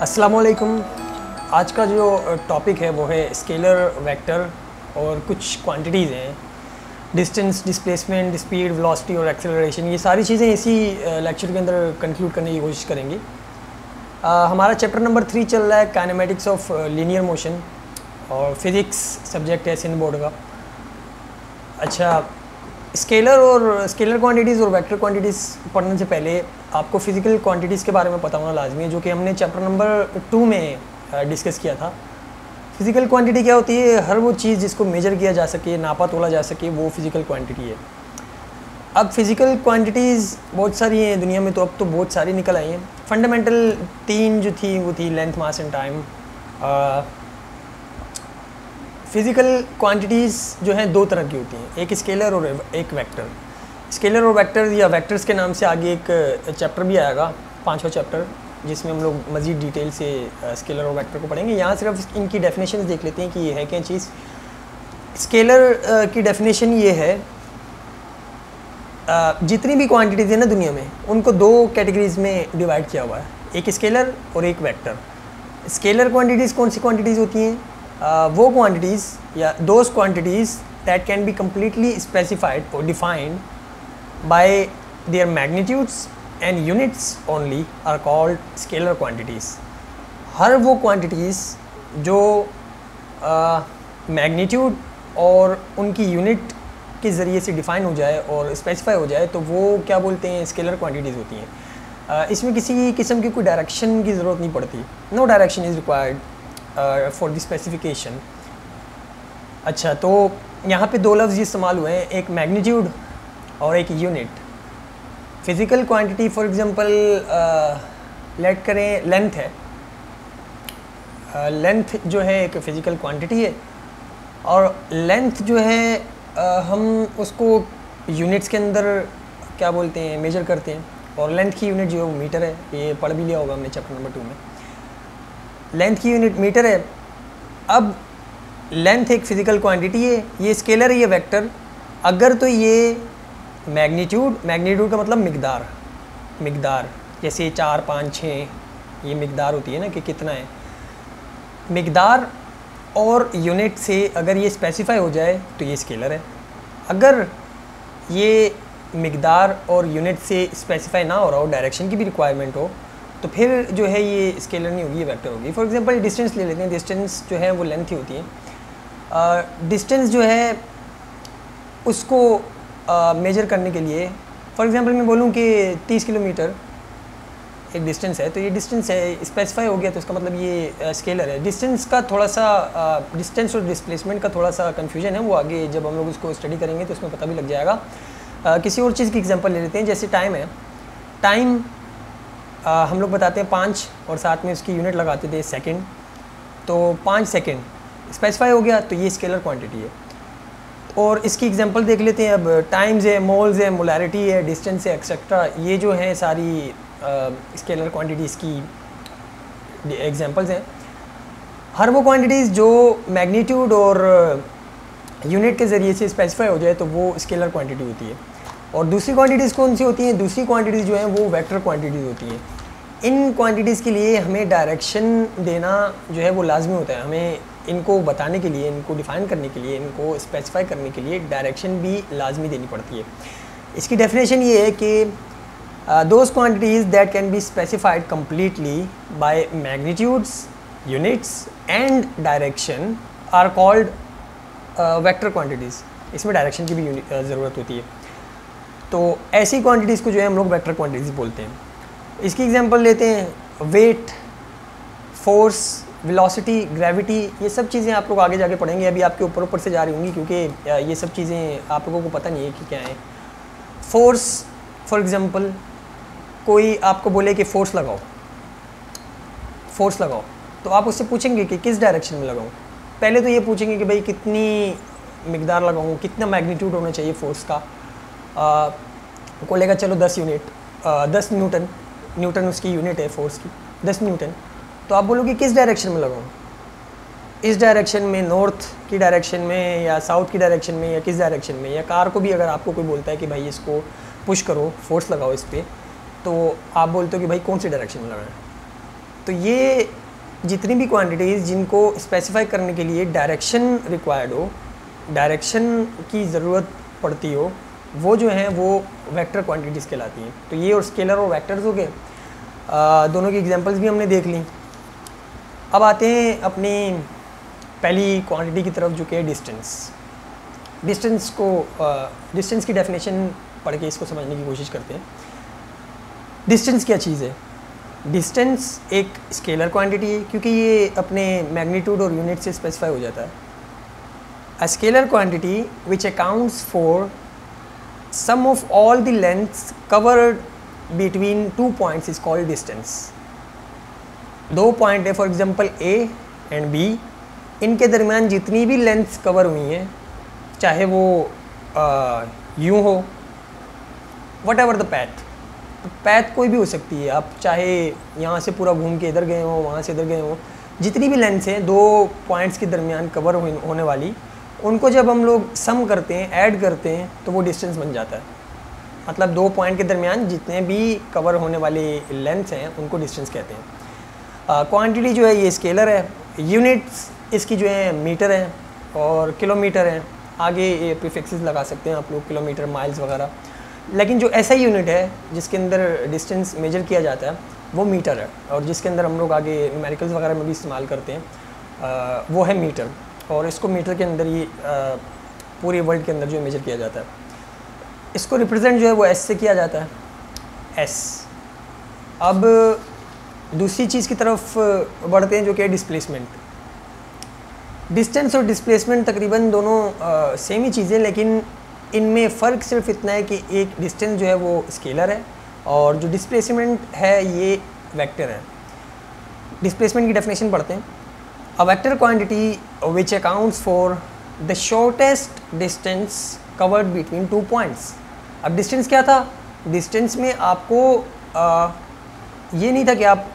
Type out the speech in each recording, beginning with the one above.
अस्सलामुअलैकुम। आज का जो टॉपिक है वो है स्केलर, वेक्टर और कुछ क्वांटिटीज़ हैं। डिस्टेंस, डिस्प्लेसमेंट, स्पीड, वेलोसिटी और एक्सेलरेशन, ये सारी चीज़ें इसी लेक्चर के अंदर कंक्लूड करने की कोशिश करेंगे। हमारा चैप्टर नंबर 3 चल रहा है काइनेमेटिक्स ऑफ लीनियर मोशन और फिज़िक्स सब्जेक्ट है सिंध बोर्ड का। अच्छा, स्केलर क्वांटिटीज़ और वेक्टर क्वांटिटीज़ पढ़ने से पहले आपको फ़िज़िकल क्वांटिटीज़ के बारे में पता होना लाजमी है, जो कि हमने चैप्टर नंबर 2 में डिस्कस किया था। फ़िज़िकल क्वांटिटी क्या होती है? हर वो चीज़ जिसको मेजर किया जा सके, नापा तोला जा सके, वो फ़िज़िकल क्वांटिटी है। अब फ़िज़िकल क्वांटिटीज़ बहुत सारी हैं दुनिया में, तो अब तो बहुत सारी निकल आई हैं। फंडामेंटल 3 जो थी वो थी length, mass and time. Physical quantities जो हैं 2 तरह की होती हैं, एक स्केलर और एक वेक्टर। स्केलर और वेक्टर या वेक्टर्स के नाम से आगे एक चैप्टर भी आएगा, 5वां चैप्टर, जिसमें हम लोग मज़ीद डिटेल से स्केलर और वेक्टर को पढ़ेंगे। यहाँ सिर्फ इनकी डेफिनेशन देख लेते हैं कि ये है क्या चीज़। स्केलर की डेफिनेशन ये है, जितनी भी क्वांटिटीज़ है ना दुनिया में, उनको 2 कैटेगरीज़ में डिवाइड किया हुआ है, एक स्केलर और एक वेक्टर। स्केलर क्वांटिटीज़ कौन सी क्वांटिटीज़ होती हैं? वो क्वांटिटीज़ या those quantities that can be completely specified और defined by their magnitudes and units only are called scalar quantities. हर वो क्वांटिटीज़ जो मैग्नीट्यूड और उनकी यूनिट के ज़रिए से डिफ़ाइन हो जाए और स्पेसिफाई हो जाए, तो वो क्या बोलते हैं? स्केलर क्वांटिटीज़ होती हैं। इसमें किसी किस्म की कोई डायरेक्शन की ज़रूरत नहीं पड़ती। No direction is required for the specification. अच्छा, तो यहाँ पे 2 लफ्ज़ इस्तेमाल हुए हैं, एक मैग्नीट्यूड और एक unit. Physical quantity for example let करें लेंथ है। लेंथ जो है एक फ़िज़िकल क्वांटिटी है, और लेंथ जो है हम उसको यूनिट्स के अंदर क्या बोलते हैं, मेजर करते हैं, और लेंथ की यूनिट जो है वो मीटर है। ये पढ़ भी लिया होगा हमने चैप्टर नंबर 2 में। लेंथ की यूनिट मीटर है। अब लेंथ एक फ़िज़िकल क्वांटिटी है, ये स्केलर है, ये वेक्टर। अगर तो ये मैग्नीट्यूड का मतलब मिक़दार, जैसे 4, 5, 6 ये मिक़दार होती है ना कि कितना है। मिक़दार और यूनिट से अगर ये स्पेसिफाई हो जाए तो ये स्केलर है। अगर ये मिक़दार और यूनिट से स्पेसिफाई ना हो रहा हो, डायरेक्शन की भी रिक्वायरमेंट हो, तो फिर जो है ये स्केलर नहीं होगी, ये वेक्टर होगी। फॉर एग्जांपल डिस्टेंस ले लेते हैं। डिस्टेंस जो है वो लेंथ ही होती है। डिस्टेंस जो है उसको मेजर करने के लिए, फॉर एग्जांपल मैं बोलूँ कि 30 किलोमीटर एक डिस्टेंस है, तो ये डिस्टेंस है, स्पेसिफाई हो गया, तो इसका मतलब ये स्केलर है। डिस्टेंस का थोड़ा सा डिस्टेंस और डिस्प्लेसमेंट का थोड़ा सा कन्फ्यूजन है, वो आगे जब हम लोग उसको स्टडी करेंगे तो उसमें पता भी लग जाएगा। किसी और चीज़ की एग्जांपल ले लेते हैं, जैसे टाइम है। टाइम हम लोग बताते हैं 5 और साथ में उसकी यूनिट लगाते थे सेकंड, तो 5 सेकंड स्पेसिफाई हो गया, तो ये स्केलर क्वांटिटी है। और इसकी एग्जांपल देख लेते हैं। अब टाइम्स है, मोल्स है, मोलैरिटी है, डिस्टेंस है, एक्सेट्रा, ये जो हैं सारी स्केलर क्वांटिटीज़ की एग्जांपल्स हैं। हर वो क्वांटिटीज़ जो मैग्नीट्यूड और यूनिट के ज़रिए से स्पेसिफाई हो जाए तो वो स्केलर क्वांटिटी होती है। और दूसरी क्वांटिटीज़ कौन सी होती हैं? दूसरी क्वांटिटीज़ जो हैं वो वेक्टर क्वांटिटीज़ होती हैं। इन क्वांटिटीज़ के लिए हमें डायरेक्शन देना जो है वो लाजमी होता है। हमें इनको बताने के लिए, इनको डिफ़ाइन करने के लिए, इनको स्पेसिफाई करने के लिए डायरेक्शन भी लाजमी देनी पड़ती है। इसकी डेफिनेशन ये है कि those quantities that can be specified completely by magnitudes, units and direction are called vector quantities. इसमें डायरेक्शन की भी ज़रूरत होती है, तो ऐसी क्वांटिटीज़ को जो है हम लोग वेक्टर क्वांटिटीज़ बोलते हैं। इसकी एग्जांपल लेते हैं। वेट, फोर्स, वेलोसिटी, ग्रेविटी, ये सब चीज़ें आप लोग आगे जाके पढ़ेंगे। अभी आपके ऊपर से जा रही होंगी, क्योंकि ये सब चीज़ें आप लोगों को पता नहीं है कि क्या है। फोर्स फॉर एग्ज़ाम्पल, कोई आपको बोले कि फोर्स लगाओ, तो आप उससे पूछेंगे कि किस डायरेक्शन में लगाऊँ। पहले तो ये पूछेंगे कि भाई कितनी मिक़दार लगाऊँ, कितना मैग्नीट्यूड होना चाहिए फोर्स का। को लेगा चलो 10 यूनिट, 10 न्यूटन उसकी यूनिट है फोर्स की, 10 न्यूटन। तो आप बोलोगे किस डायरेक्शन में लगाऊँ, इस डायरेक्शन में, नॉर्थ की डायरेक्शन में, या साउथ की डायरेक्शन में, या किस डायरेक्शन में। या कार को भी अगर आपको कोई बोलता है कि भाई इसको पुश करो, फोर्स लगाओ इस पर, तो आप बोलते हो कि भाई कौन सी डायरेक्शन में लगाएं। तो ये जितनी भी क्वांटिटीज़ जिनको स्पेसिफाई करने के लिए डायरेक्शन रिक्वायर्ड हो, डायरेक्शन की ज़रूरत पड़ती हो, वो जो हैं वो वेक्टर क्वांटिटीज़ कहलाती हैं। तो ये और स्केलर और वेक्टर्स हो गए, दोनों की एग्जांपल्स भी हमने देख ली। अब आते हैं अपनी पहली क्वांटिटी की तरफ जो कि है डिस्टेंस। डिस्टेंस की डेफिनेशन पढ़ के इसको समझने की कोशिश करते हैं। डिस्टेंस क्या चीज़ है? डिस्टेंस एक स्केलर क्वांटिटी है क्योंकि ये अपने मैग्नीट्यूड और यूनिट से स्पेसिफाई हो जाता है। A scalar quantity which accounts for sum of all the lengths covered between 2 points is called distance. 2 point है, for example A and B, इनके दरमियान जितनी भी लेंथ्स कवर हुई हैं, चाहे वो यूँ हो, वट एवर द पैथ, तो पैथ कोई भी हो सकती है। आप चाहे यहाँ से पूरा घूम के इधर गए हो, वहाँ से इधर गए हो, जितनी भी लेंथ्स हैं 2 पॉइंट्स के दरमियान कवर होने वाली, उनको जब हम लोग सम करते हैं, ऐड करते हैं, तो वो डिस्टेंस बन जाता है। मतलब 2 पॉइंट के दरमियान जितने भी कवर होने वाले लेंथ्स हैं उनको डिस्टेंस कहते हैं। क्वांटिटी जो है ये स्केलर है, यूनिट्स इसकी जो है मीटर है और किलोमीटर है। आगे ये प्रीफिक्सेस लगा सकते हैं आप लोग, किलोमीटर, माइल्स वगैरह। लेकिन जो ऐसा यूनिट है जिसके अंदर डिस्टेंस मेजर किया जाता है वो मीटर है, और जिसके अंदर हम लोग आगे न्यूमेरिकल्स वगैरह में भी इस्तेमाल करते हैं वो है मीटर। और इसको मीटर के अंदर ही पूरे वर्ल्ड के अंदर जो मेजर किया जाता है। इसको रिप्रेजेंट जो है वो एस से किया जाता है, एस। अब दूसरी चीज़ की तरफ बढ़ते हैं जो कि है डिस्प्लेसमेंट। डिस्टेंस और डिस्प्लेसमेंट तकरीबन दोनों सेम ही चीज़ें, लेकिन इनमें फ़र्क सिर्फ इतना है कि एक डिस्टेंस जो है वो स्केलर है और जो डिस्प्लेसमेंट है ये वेक्टर है। डिस्प्लेसमेंट की डेफिनेशन पढ़ते हैं। A vector quantity which accounts for the shortest distance covered between 2 points. अब डिस्टेंस क्या था? डिस्टेंस में आपको ये नहीं था कि आप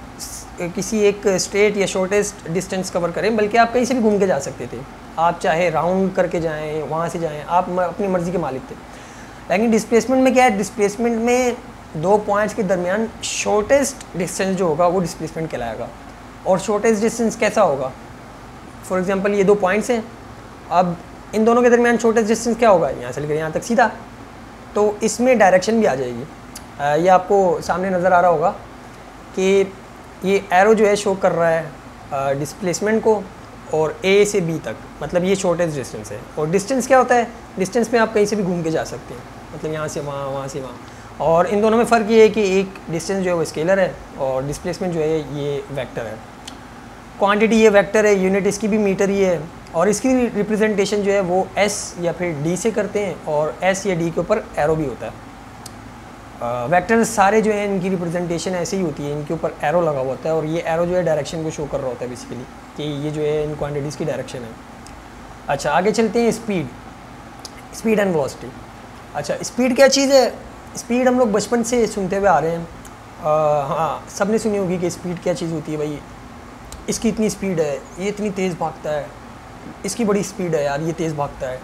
किसी एक स्ट्रेट या शॉर्टेस्ट डिस्टेंस कवर करें, बल्कि आप कहीं से भी घूम के जा सकते थे। आप चाहे राउंड करके जाएं, वहाँ से जाएं, आप अपनी मर्ज़ी के मालिक थे। लेकिन डिस्प्लेसमेंट में क्या है? डिस्प्लेसमेंट में 2 पॉइंट्स के दरमियान शॉर्टेस्ट डिस्टेंस जो होगा वो डिस्प्लेसमेंट कहलाएगा। और शॉर्टेस्ट डिस्टेंस कैसा होगा? फॉर एग्जांपल ये 2 पॉइंट्स हैं, अब इन दोनों के दरमियान शॉर्टेस्ट डिस्टेंस क्या होगा? यहाँ से लेकर यहाँ तक सीधा। तो इसमें डायरेक्शन भी आ जाएगी। ये आपको सामने नज़र आ रहा होगा कि ये एरो जो है शो कर रहा है डिस्प्लेसमेंट को, और ए से बी तक, मतलब ये शॉर्टेस्ट डिस्टेंस है। और डिस्टेंस क्या होता है? डिस्टेंस में आप कहीं से भी घूम के जा सकते हैं, मतलब यहाँ से वहाँ, वहाँ से वहाँ। और इन दोनों में फ़र्क ये है कि एक डिस्टेंस जो है वो स्केलर है और डिस्प्लेसमेंट जो है ये वेक्टर है। क्वांटिटी ये वेक्टर है, यूनिट इसकी भी मीटर ही है, और इसकी रिप्रेजेंटेशन जो है वो एस या फिर डी से करते हैं, और एस या डी के ऊपर एरो भी होता है। वेक्टर्स सारे जो हैं इनकी रिप्रेजेंटेशन ऐसे ही होती है, इनके ऊपर एरो लगा हुआ होता है, और ये एरो जो है डायरेक्शन को शो कर रहा होता है बेसिकली, कि ये जो है इन क्वांटिटीज़ की डायरेक्शन है। अच्छा, आगे चलते हैं स्पीड एंड वेलोसिटी। अच्छा, स्पीड क्या चीज़ है? स्पीड हम लोग बचपन से सुनते हुए आ रहे हैं। हाँ, सब ने सुनी होगी कि स्पीड क्या चीज़ होती है। भाई इसकी इतनी स्पीड है, ये इतनी तेज़ भागता है, इसकी बड़ी स्पीड है यार, ये तेज़ भागता है,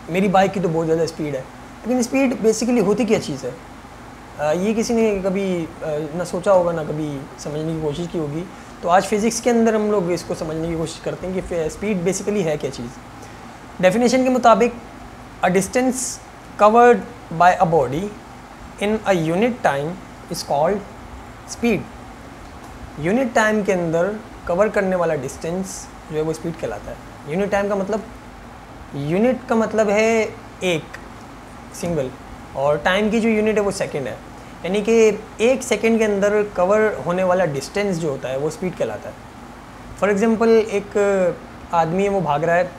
मेरी बाइक की तो बहुत ज़्यादा स्पीड है। लेकिन स्पीड बेसिकली होती क्या चीज़ है? ये किसी ने कभी ना सोचा होगा, ना कभी समझने की कोशिश की होगी। तो आज फिज़िक्स के अंदर हम लोग इसको समझने की कोशिश करते हैं कि स्पीड बेसिकली है क्या चीज़। डेफिनेशन के मुताबिक a distance covered bye a body in a unit time is called speed. Unit time के अंदर कवर करने वाला डिस्टेंस जो है वो स्पीड कहलाता है। यूनिट टाइम का मतलब, यूनिट का मतलब है एक, सिंगल, और टाइम की जो यूनिट है वो सेकंड है। यानी कि 1 सेकंड के अंदर कवर होने वाला डिस्टेंस जो होता है वो स्पीड कहलाता है। फॉर एग्ज़ाम्पल एक आदमी है, वो भाग रहा है,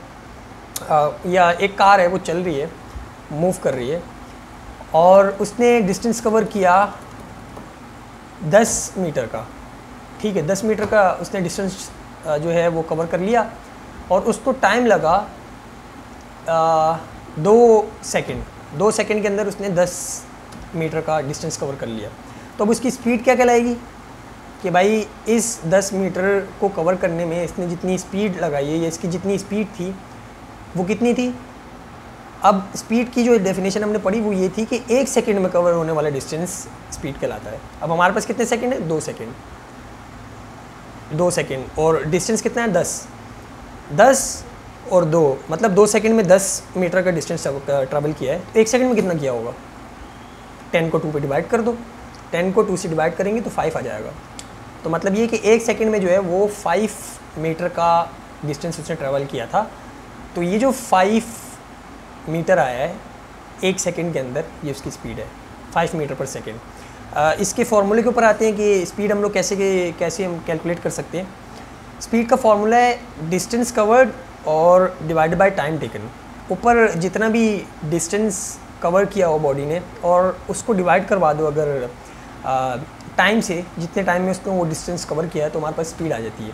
या एक कार है वो चल रही है, मूव कर रही है, और उसने डिस्टेंस कवर किया 10 मीटर का। ठीक है, 10 मीटर का उसने डिस्टेंस जो है वो कवर कर लिया, और उसको टाइम लगा 2 सेकंड। 2 सेकंड के अंदर उसने 10 मीटर का डिस्टेंस कवर कर लिया। तो अब उसकी स्पीड क्या कहलाएगी? कि भाई इस 10 मीटर को कवर करने में इसने जितनी स्पीड लगाई है, या इसकी जितनी स्पीड थी वो कितनी थी? अब स्पीड की जो डेफिनेशन हमने पढ़ी वो ये थी कि 1 सेकंड में कवर होने वाला डिस्टेंस स्पीड कहलाता है। अब हमारे पास कितने सेकंड है? 2 सेकंड। 2 सेकंड, और डिस्टेंस कितना है 10 और 2, मतलब 2 सेकंड में 10 मीटर का डिस्टेंस ट्रैवल किया है, तो 1 सेकंड में कितना किया होगा? 10 को 2 पे डिवाइड कर दो, 10 को 2 से डिवाइड करेंगे तो 5 आ जाएगा। तो मतलब ये कि 1 सेकंड में जो है वो 5 मीटर का डिस्टेंस उसने ट्रैवल किया था। तो ये जो 5 मीटर आया है 1 सेकंड के अंदर, ये उसकी स्पीड है 5 मीटर पर सेकंड। इसके फॉर्मूले के ऊपर आते हैं कि स्पीड हम लोग कैसे हम कैलकुलेट कर सकते हैं। स्पीड का फॉर्मूला है डिस्टेंस कवर्ड और डिवाइडेड बाय टाइम टेकन। ऊपर जितना भी डिस्टेंस कवर किया हो बॉडी ने और उसको डिवाइड करवा दो अगर टाइम से, जितने टाइम में उसको वो डिस्टेंस कवर किया है, तो हमारे पास स्पीड आ जाती है।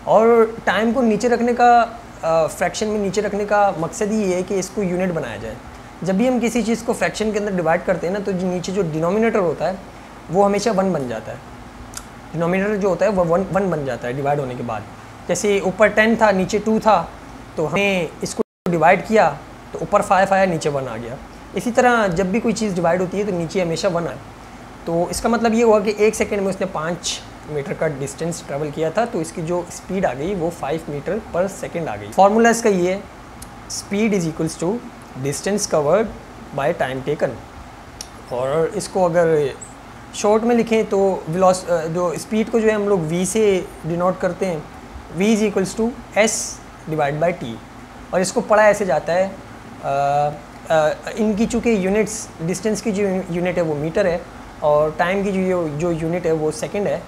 और टाइम को नीचे रखने का फ्रैक्शन में नीचे रखने का मकसद ही ये है कि इसको यूनिट बनाया जाए। जब भी हम किसी चीज़ को फ्रैक्शन के अंदर डिवाइड करते हैं ना, तो नीचे जो डिनोमिनेटर होता है वो हमेशा 1 बन जाता है। डिनोमिनेटर जो होता है वो 1 बन जाता है डिवाइड होने के बाद। जैसे ऊपर 10 था, नीचे 2 था, तो हमने इसको डिवाइड किया तो ऊपर 5 आया, नीचे 1 आ गया। इसी तरह जब भी कोई चीज़ डिवाइड होती है तो नीचे हमेशा 1 आए। तो इसका मतलब ये हुआ कि 1 सेकंड में उसने 5 मीटर का डिस्टेंस ट्रैवल किया था, तो इसकी जो स्पीड आ गई वो 5 मीटर पर सेकंड आ गई। फार्मूला इसका ये है, speed is equals to distance covered by time taken. और इसको अगर शॉर्ट में लिखें तो जो स्पीड को जो है हम लोग v से डिनोट करते हैं, v is equals to s divide by t। और इसको पढ़ा ऐसे जाता है, इनकी चूँकि यूनिट्स, डिस्टेंस की जो यूनिट है वो मीटर है और टाइम की जो यूनिट है वो सेकंड है।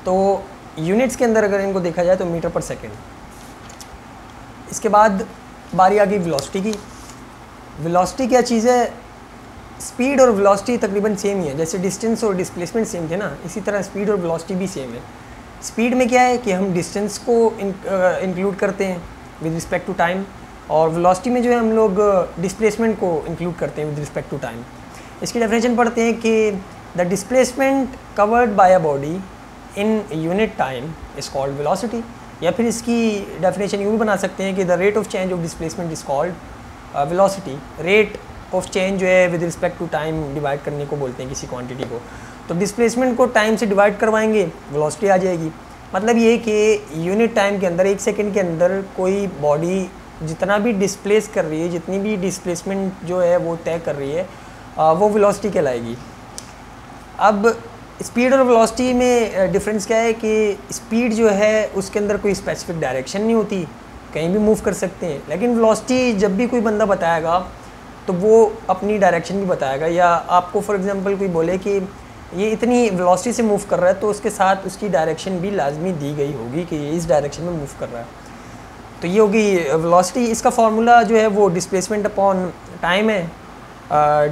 तो यूनिट्स के अंदर अगर इनको देखा जाए तो मीटर पर सेकंड। इसके बाद बारी आ गई वेलोसिटी की। वेलोसिटी क्या चीज़ है? स्पीड और वेलोसिटी तकरीबन सेम ही है। जैसे डिस्टेंस और डिस्प्लेसमेंट सेम थे ना, इसी तरह स्पीड और वेलोसिटी भी सेम है। स्पीड में क्या है कि हम डिस्टेंस को इंक्लूड करते हैं विद रिस्पेक्ट टू टाइम, और वेलोसिटी में जो है हम लोग डिस्प्लेसमेंट को इंक्लूड करते हैं विद रिस्पेक्ट टू टाइम। इसकी डेफिनेशन पढ़ते हैं कि the displacement covered by a body in unit time is called velocity. या फिर इसकी डेफिनेशन यूँ भी बना सकते हैं कि the rate of change of displacement is called velocity. Rate of change जो है with respect to time divide करने को बोलते हैं किसी क्वांटिटी को। तो डिस्प्लेसमेंट को टाइम से डिवाइड करवाएंगे, वेलोसिटी आ जाएगी। मतलब ये कि यूनिट टाइम के अंदर 1 सेकंड के अंदर कोई बॉडी जितना भी डिस्प्लेस कर रही है, जितनी भी डिस्प्लेसमेंट जो है वो तय कर रही है, वो वेलोसिटी कहलाएगी। अब स्पीड और वेलोसिटी में डिफरेंस क्या है कि स्पीड जो है उसके अंदर कोई स्पेसिफिक डायरेक्शन नहीं होती, कहीं भी मूव कर सकते हैं। लेकिन वेलोसिटी जब भी कोई बंदा बताएगा तो वो अपनी डायरेक्शन भी बताएगा। या आपको फॉर एग्जांपल कोई बोले कि ये इतनी वेलोसिटी से मूव कर रहा है, तो उसके साथ उसकी डायरेक्शन भी लाजमी दी गई होगी कि ये इस डायरेक्शन में मूव कर रहा है। तो ये होगी वेलोसिटी। इसका फार्मूला जो है वो डिस्प्लेसमेंट अपॉन टाइम है,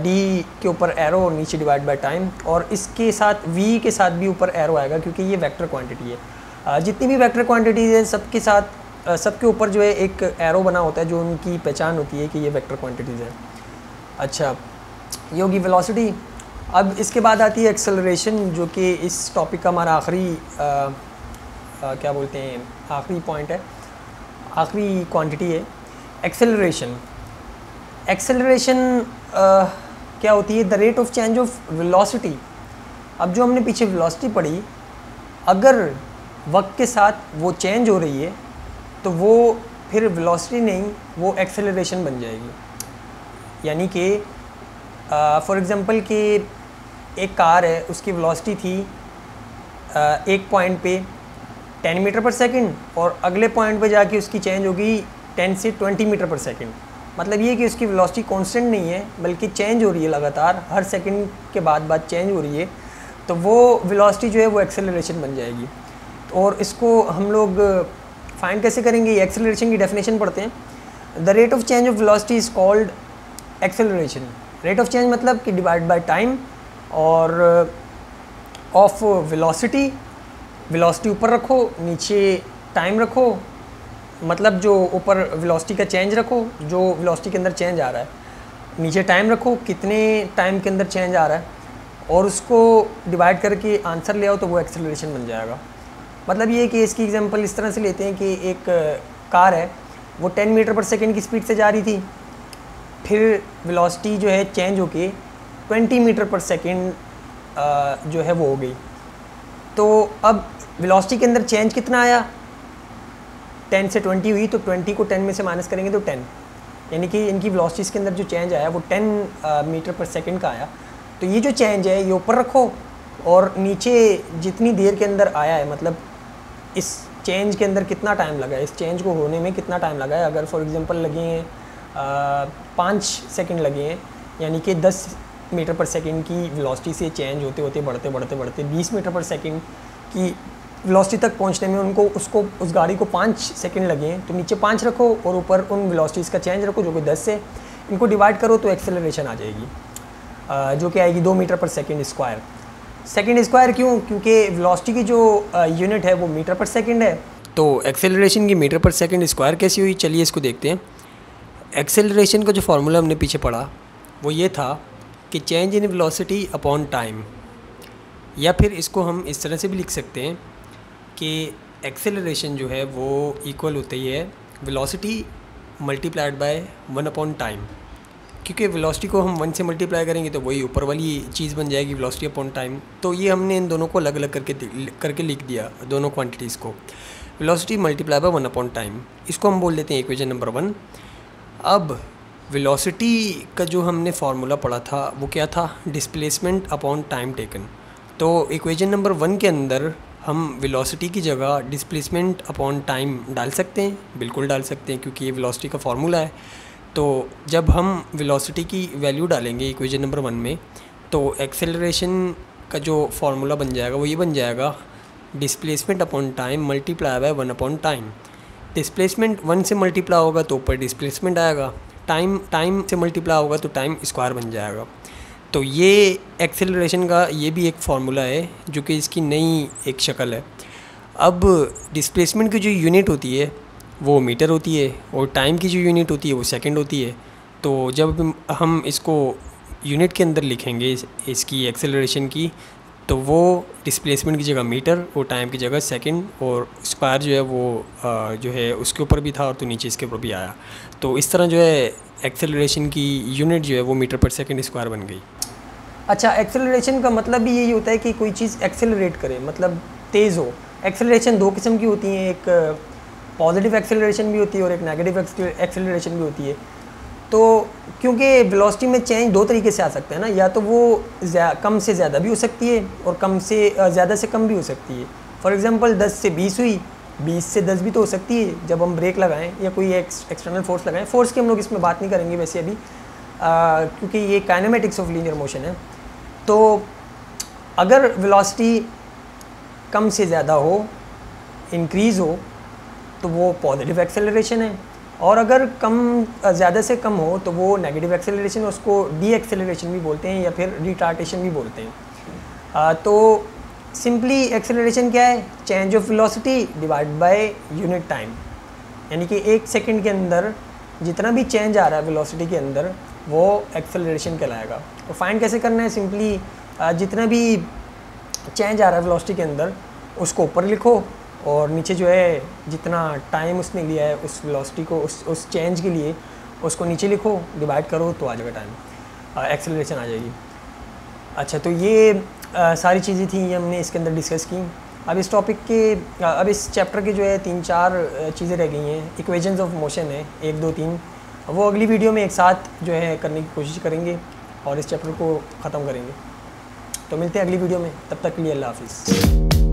डी के ऊपर एरो नीचे डिवाइड बाय टाइम, और इसके साथ वी के साथ भी ऊपर एरो आएगा क्योंकि ये वेक्टर क्वांटिटी है। जितनी भी वेक्टर क्वांटिटीज है सबके साथ सबके ऊपर जो है एक एरो बना होता है जो उनकी पहचान होती है कि ये वेक्टर क्वांटिटीज़ है। अच्छा, ये होगी वेलोसिटी। अब इसके बाद आती है एक्सेलरेशन, जो कि इस टॉपिक का हमारा आखिरी क्या बोलते हैं, आखिरी पॉइंट है, आखिरी क्वांटिटी है एक्सेलरेशन। एक्सेलरेशन क्या होती है? The rate of change of velocity. अब जो हमने पीछे वेलोसिटी पढ़ी, अगर वक्त के साथ वो चेंज हो रही है तो वो फिर वेलोसिटी नहीं, वो एक्सेलरेशन बन जाएगी। यानी कि फॉर एग्ज़ाम्पल कि एक कार है, उसकी वेलोसिटी थी एक पॉइंट पे 10 मीटर पर सेकंड, और अगले पॉइंट पे जाके उसकी चेंज होगी 10 से 20 मीटर पर सेकंड। मतलब ये कि उसकी वेलोसिटी कांस्टेंट नहीं है बल्कि चेंज हो रही है लगातार, हर सेकंड के बाद चेंज हो रही है। तो वो वेलोसिटी जो है वो एक्सेलरेशन बन जाएगी। और इसको हम लोग फाइंड कैसे करेंगे? एक्सेलरेशन की डेफिनेशन पढ़ते हैं। The rate of change of velocity is called acceleration. Rate of change मतलब कि डिवाइड बाय टाइम, और ऑफ वेलोसिटी, वेलोसिटी ऊपर रखो, नीचे टाइम रखो, मतलब जो ऊपर वेलोसिटी का चेंज रखो, जो वेलोसिटी के अंदर चेंज आ रहा है, नीचे टाइम रखो, कितने टाइम के अंदर चेंज आ रहा है, और उसको डिवाइड करके आंसर ले आओ तो वो एक्सेलरेशन बन जाएगा। मतलब ये कि इसकी एग्जांपल इस तरह से लेते हैं कि एक कार है, वो 10 मीटर पर सेकंड की स्पीड से जा रही थी, फिर वेलोसिटी जो है चेंज होके 20 मीटर पर सेकंड जो है वो हो गई। तो अब वेलोसिटी के अंदर चेंज कितना आया, 10 से 20 हुई, तो 20 को 10 में से माइनस करेंगे तो 10, यानी कि इनकी वेलोसिटीज़ के अंदर जो चेंज आया वो 10 मीटर पर सेकंड का आया। तो ये जो चेंज है ये ऊपर रखो और नीचे जितनी देर के अंदर आया है, मतलब इस चेंज के अंदर कितना टाइम लगा है, इस चेंज को होने में कितना टाइम लगा है। अगर फॉर एग्जांपल लगे हैं 5 सेकंड लगे हैं, यानी कि 10 मीटर पर सेकंड की वेलोसिटी से चेंज होते होते बढ़ते 20 मीटर पर सेकंड की वेलोसिटी तक पहुंचने में उस गाड़ी को 5 सेकंड लगे हैं, तो नीचे 5 रखो और ऊपर उन वेलोसिटीज़ का चेंज रखो जो कि 10 है। इनको डिवाइड करो तो एक्सेलरेशन आ जाएगी, जो कि आएगी 2 मीटर पर सेकंड स्क्वायर। सेकंड स्क्वायर क्यों? क्योंकि वेलोसिटी की जो यूनिट है वो मीटर पर सेकंड है। तो एक्सेलरेशन की मीटर पर सेकंड स्क्वायर कैसी हुई, चलिए इसको देखते हैं। एक्सेलरेशन का जो फार्मूला हमने पीछे पढ़ा वो ये था कि change in velocity upon time, या फिर इसको हम इस तरह से भी लिख सकते हैं कि एक्सेलरेशन जो है वो इक्वल होती है velocity multiplied by 1 upon time, क्योंकि वेलोसिटी को हम 1 से मल्टीप्लाई करेंगे तो वही ऊपर वाली चीज़ बन जाएगी वेलोसिटी अपॉन टाइम। तो ये हमने इन दोनों को अलग अलग करके लिख दिया, दोनों क्वांटिटीज़ को, velocity multiply by 1 upon time. इसको हम बोल देते हैं इक्वेशन नंबर 1। अब वेलोसिटी का जो हमने फार्मूला पढ़ा था वो क्या था, डिस्प्लेसमेंट अपॉन टाइम टेकन। तो इक्वेशन नंबर 1 के अंदर हम वेलोसिटी की जगह डिस्प्लेसमेंट अपॉन टाइम डाल सकते हैं, बिल्कुल डाल सकते हैं, क्योंकि ये वेलोसिटी का फार्मूला है। तो जब हम वेलोसिटी की वैल्यू डालेंगे इक्वेशन नंबर 1 में, तो एक्सेलरेशन का जो फार्मूला बन जाएगा वो ये बन जाएगा, displacement upon time multiply by 1 upon time. Displacement 1 से मल्टीप्लाई होगा तो ऊपर डिस्प्लेसमेंट आएगा, टाइम से मल्टीप्लाई होगा तो टाइम स्क्वायर बन जाएगा। तो ये एक्सेलरेशन का ये भी एक फार्मूला है जो कि इसकी नई एक शक्ल है। अब डिस्प्लेसमेंट की जो यूनिट होती है वो मीटर होती है और टाइम की जो यूनिट होती है वो सेकंड होती है। तो जब हम इसको यूनिट के अंदर लिखेंगे इसकी एक्सेलरेशन की, तो वो डिस्प्लेसमेंट की जगह मीटर और टाइम की जगह सेकंड, और स्क्वायर जो है वो जो है उसके ऊपर भी था और तो नीचे इसके ऊपर भी आया। तो इस तरह जो है एक्सेलरेशन की यूनिट जो है वो मीटर पर सेकंड स्क्वायर बन गई। अच्छा, एक्सेलरेशन का मतलब भी यही होता है कि कोई चीज़ एक्सेलरेट करे, मतलब तेज़ हो। एक्सेलरेशन 2 किस्म की होती हैं, एक पॉजिटिव एक्सेलरेशन भी होती है और एक नेगेटिव एक्सेलरेशन भी होती है। तो क्योंकि वेलोसिटी में चेंज 2 तरीके से आ सकते हैं ना, या तो वो कम से ज़्यादा भी हो सकती है और कम से ज़्यादा से कम भी हो सकती है। फॉर एग्जांपल 10 से 20 हुई, 20 से 10 भी तो हो सकती है जब हम ब्रेक लगाएं या कोई एक्सटर्नल फोर्स लगाएं। फोर्स की हम लोग इसमें बात नहीं करेंगे वैसे अभी, क्योंकि ये काइनेमेटिक्स ऑफ लीनियर मोशन है। तो अगर वेलोसिटी कम से ज़्यादा हो, इंक्रीज़ हो, तो वो पॉजिटिव एक्सेलरेशन है, और अगर ज़्यादा से कम हो तो वो नेगेटिव एक्सेलरेशन है, उसको डी एक्सेलरेशन भी बोलते हैं या फिर रिटार्डेशन भी बोलते हैं। तो सिंपली एक्सेलरेशन क्या है, change of velocity divide by unit time, यानी कि 1 सेकंड के अंदर जितना भी चेंज आ रहा है वेलोसिटी के अंदर वो एक्सेलरेशन कहलाएगा। तो फाइंड कैसे करना है, सिंपली जितना भी चेंज आ रहा है वेलोसिटी के अंदर उसको ऊपर लिखो और नीचे जो है जितना टाइम उसने लिया है उस वेलोसिटी को, उस चेंज के लिए उसको नीचे लिखो, डिवाइड करो तो आ जाएगा टाइम, एक्सेलरेशन आ जाएगी। अच्छा, तो ये सारी चीज़ें थी ये हमने इसके अंदर डिस्कस की। अब इस टॉपिक के अब इस चैप्टर के जो है 3-4 चीज़ें रह गई हैं। इक्वेशंस ऑफ मोशन है 1, 2, 3, वो अगली वीडियो में एक साथ जो है करने की कोशिश करेंगे और इस चैप्टर को ख़त्म करेंगे। तो मिलते हैं अगली वीडियो में, तब तक के लिए अल्लाह हाफिज़।